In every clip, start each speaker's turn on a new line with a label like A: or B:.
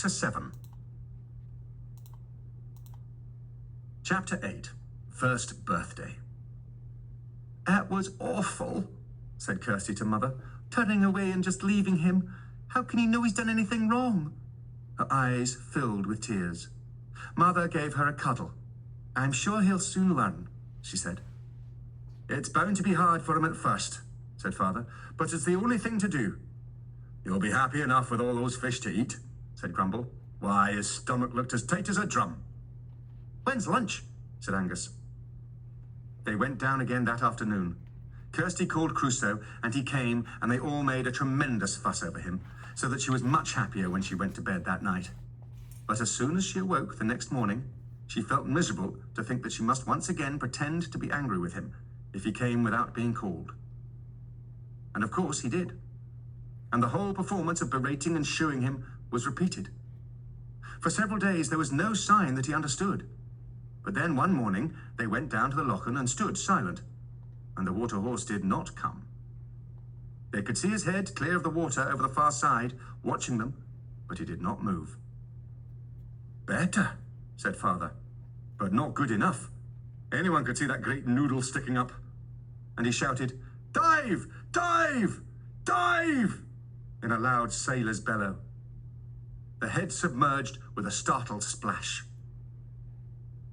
A: Chapter 7. Chapter 8. First Birthday. "That was awful," said Kirsty to Mother. "Turning away and just leaving him. How can he know he's done anything wrong?" Her eyes filled with tears. Mother gave her a cuddle. "I'm sure he'll soon learn," she said. "It's bound to be hard for him at first," said Father, "but it's the only thing to do." "You'll be happy enough with all those fish to eat," said Grumble. "Why, his stomach looked as tight as a drum." "When's lunch?" said Angus. They went down again that afternoon. Kirsty called Crusoe, and he came, and they all made a tremendous fuss over him, so that she was much happier when she went to bed that night. But as soon as she awoke the next morning, she felt miserable to think that she must once again pretend to be angry with him if he came without being called. And of course he did. And the whole performance of berating and shooing him was repeated. For several days there was no sign that he understood. But then one morning they went down to the lochen and stood silent, and the water horse did not come. They could see his head clear of the water over the far side, watching them, but he did not move. "Better," said Father, "but not good enough. Anyone could see that great noodle sticking up." And he shouted, "Dive! Dive! Dive!" in a loud sailor's bellow. The head submerged with a startled splash.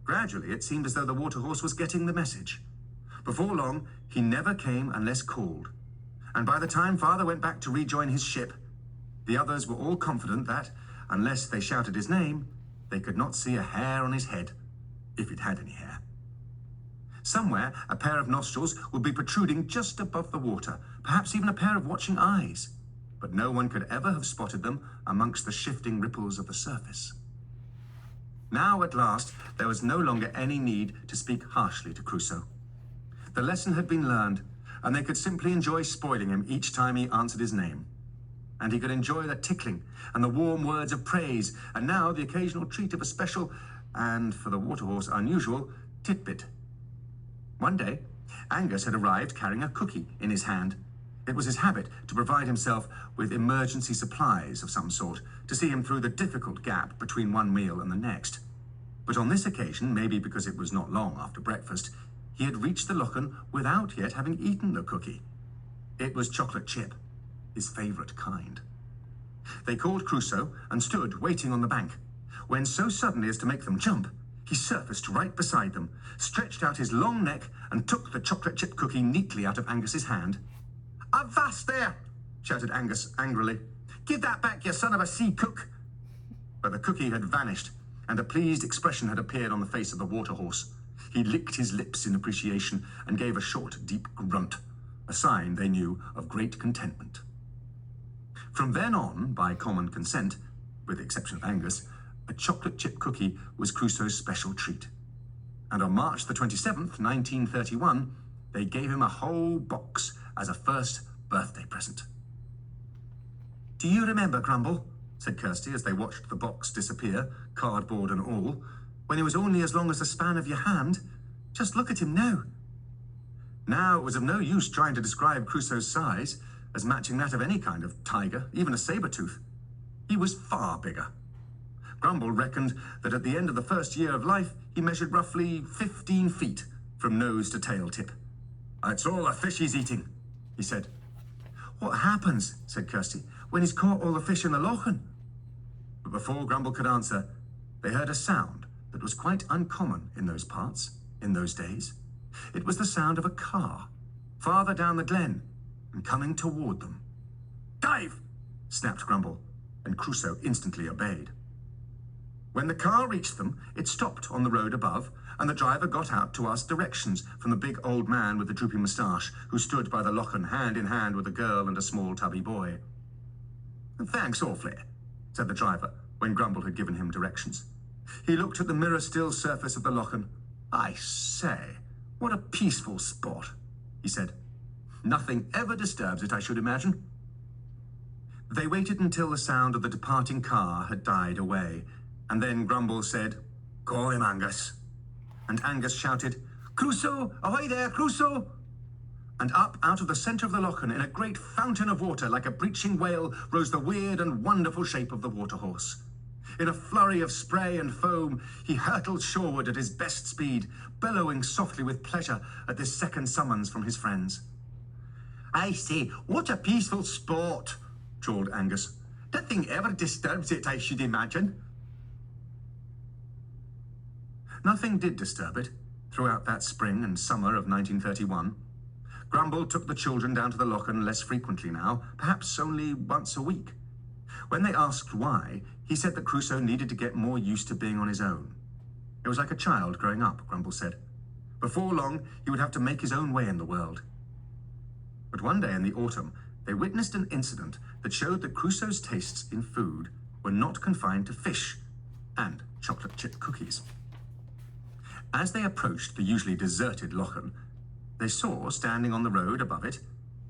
A: Gradually, it seemed as though the water horse was getting the message. Before long, he never came unless called. And by the time Father went back to rejoin his ship, the others were all confident that, unless they shouted his name, they could not see a hair on his head, if it had any hair. Somewhere, a pair of nostrils would be protruding just above the water, perhaps even a pair of watching eyes, but no one could ever have spotted them amongst the shifting ripples of the surface. Now, at last, there was no longer any need to speak harshly to Crusoe. The lesson had been learned, and they could simply enjoy spoiling him each time he answered his name. And he could enjoy the tickling and the warm words of praise, and now the occasional treat of a special, and for the water horse unusual, titbit. One day, Angus had arrived carrying a cookie in his hand. It was his habit to provide himself with emergency supplies of some sort to see him through the difficult gap between one meal and the next. But on this occasion, maybe because it was not long after breakfast, he had reached the lochen without yet having eaten the cookie. It was chocolate chip, his favourite kind. They called Crusoe and stood waiting on the bank, when so suddenly as to make them jump, he surfaced right beside them, stretched out his long neck and took the chocolate chip cookie neatly out of Angus's hand. "Avast there!" shouted Angus angrily. "Give that back, you son of a sea cook!" But the cookie had vanished, and a pleased expression had appeared on the face of the water horse. He licked his lips in appreciation and gave a short, deep grunt, a sign, they knew, of great contentment. From then on, by common consent, with the exception of Angus, a chocolate chip cookie was Crusoe's special treat. And on March the 27th, 1931, they gave him a whole box as a first birthday present. "Do you remember, Grumble," said Kirsty as they watched the box disappear, cardboard and all, "when he was only as long as the span of your hand? Just look at him now." Now it was of no use trying to describe Crusoe's size as matching that of any kind of tiger, even a saber-tooth. He was far bigger. Grumble reckoned that at the end of the first year of life, he measured roughly 15 feet from nose to tail tip. "It's all the fish he's eating," he said. "What happens," said Kirsty, "when he's caught all the fish in the lochen?" But before Grumble could answer, they heard a sound that was quite uncommon in those parts, in those days. It was the sound of a car, farther down the glen, and coming toward them. "Dive!" snapped Grumble, and Crusoe instantly obeyed. When the car reached them, it stopped on the road above, and the driver got out to ask directions from the big old man with the drooping moustache, who stood by the lochen hand in hand with a girl and a small tubby boy. "Thanks awfully," said the driver, when Grumble had given him directions. He looked at the mirror-still surface of the lochen. "I say, what a peaceful spot," he said. "Nothing ever disturbs it, I should imagine." They waited until the sound of the departing car had died away, and then Grumble said, "Call him Angus." And Angus shouted, "Crusoe! Ahoy there, Crusoe!" And up out of the centre of the lochen, in a great fountain of water like a breaching whale, rose the weird and wonderful shape of the water horse. In a flurry of spray and foam, he hurtled shoreward at his best speed, bellowing softly with pleasure at this second summons from his friends. "I say, what a peaceful sport," drawled Angus. "Nothing ever disturbs it, I should imagine." Nothing did disturb it throughout that spring and summer of 1931. Grumble took the children down to the Lochen less frequently now, perhaps only once a week. When they asked why, he said that Crusoe needed to get more used to being on his own. It was like a child growing up, Grumble said. Before long, he would have to make his own way in the world. But one day in the autumn, they witnessed an incident that showed that Crusoe's tastes in food were not confined to fish and chocolate chip cookies. As they approached the usually deserted Lochen, they saw, standing on the road above it,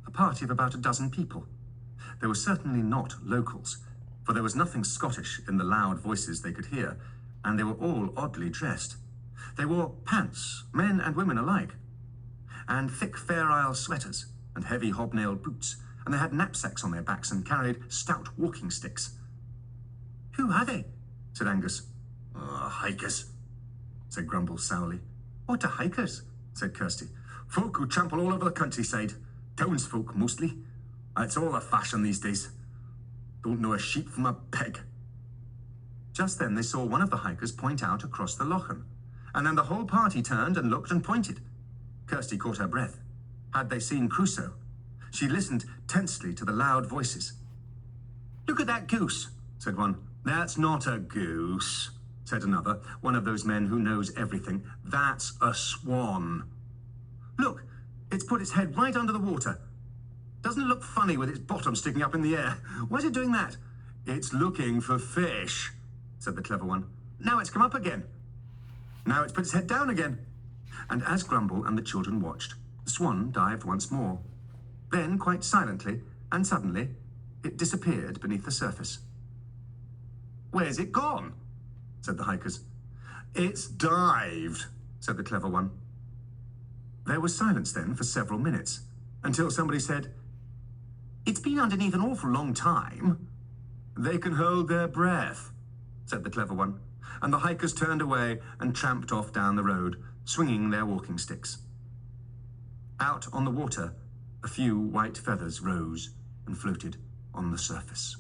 A: a party of about a dozen people. They were certainly not locals, for there was nothing Scottish in the loud voices they could hear, and they were all oddly dressed. They wore pants, men and women alike, and thick Fair Isle sweaters and heavy hobnailed boots, and they had knapsacks on their backs and carried stout walking sticks. "Who are they?" said Angus. "Hikers," said Grumble sourly. "What are hikers?" said Kirsty. "Folk who trample all over the countryside. Townsfolk, mostly. It's all the fashion these days. Don't know a sheep from a peg." Just then they saw one of the hikers point out across the Lochen, and then the whole party turned and looked and pointed. Kirsty caught her breath. Had they seen Crusoe? She listened tensely to the loud voices. "Look at that goose," said one. "That's not a goose," said another, one of those men who knows everything. "That's a swan." "Look, it's put its head right under the water. Doesn't it look funny with its bottom sticking up in the air? Why is it doing that?" "It's looking for fish," said the clever one. "Now it's come up again. Now it's put its head down again." And as Grumble and the children watched, the swan dived once more. Then, quite silently and suddenly, it disappeared beneath the surface. "Where's it gone?" said the hikers. "It's dived," said the clever one. There was silence then for several minutes, until somebody said, "It's been underneath an awful long time." "They can hold their breath," said the clever one, and the hikers turned away and tramped off down the road, swinging their walking sticks. Out on the water, a few white feathers rose and floated on the surface.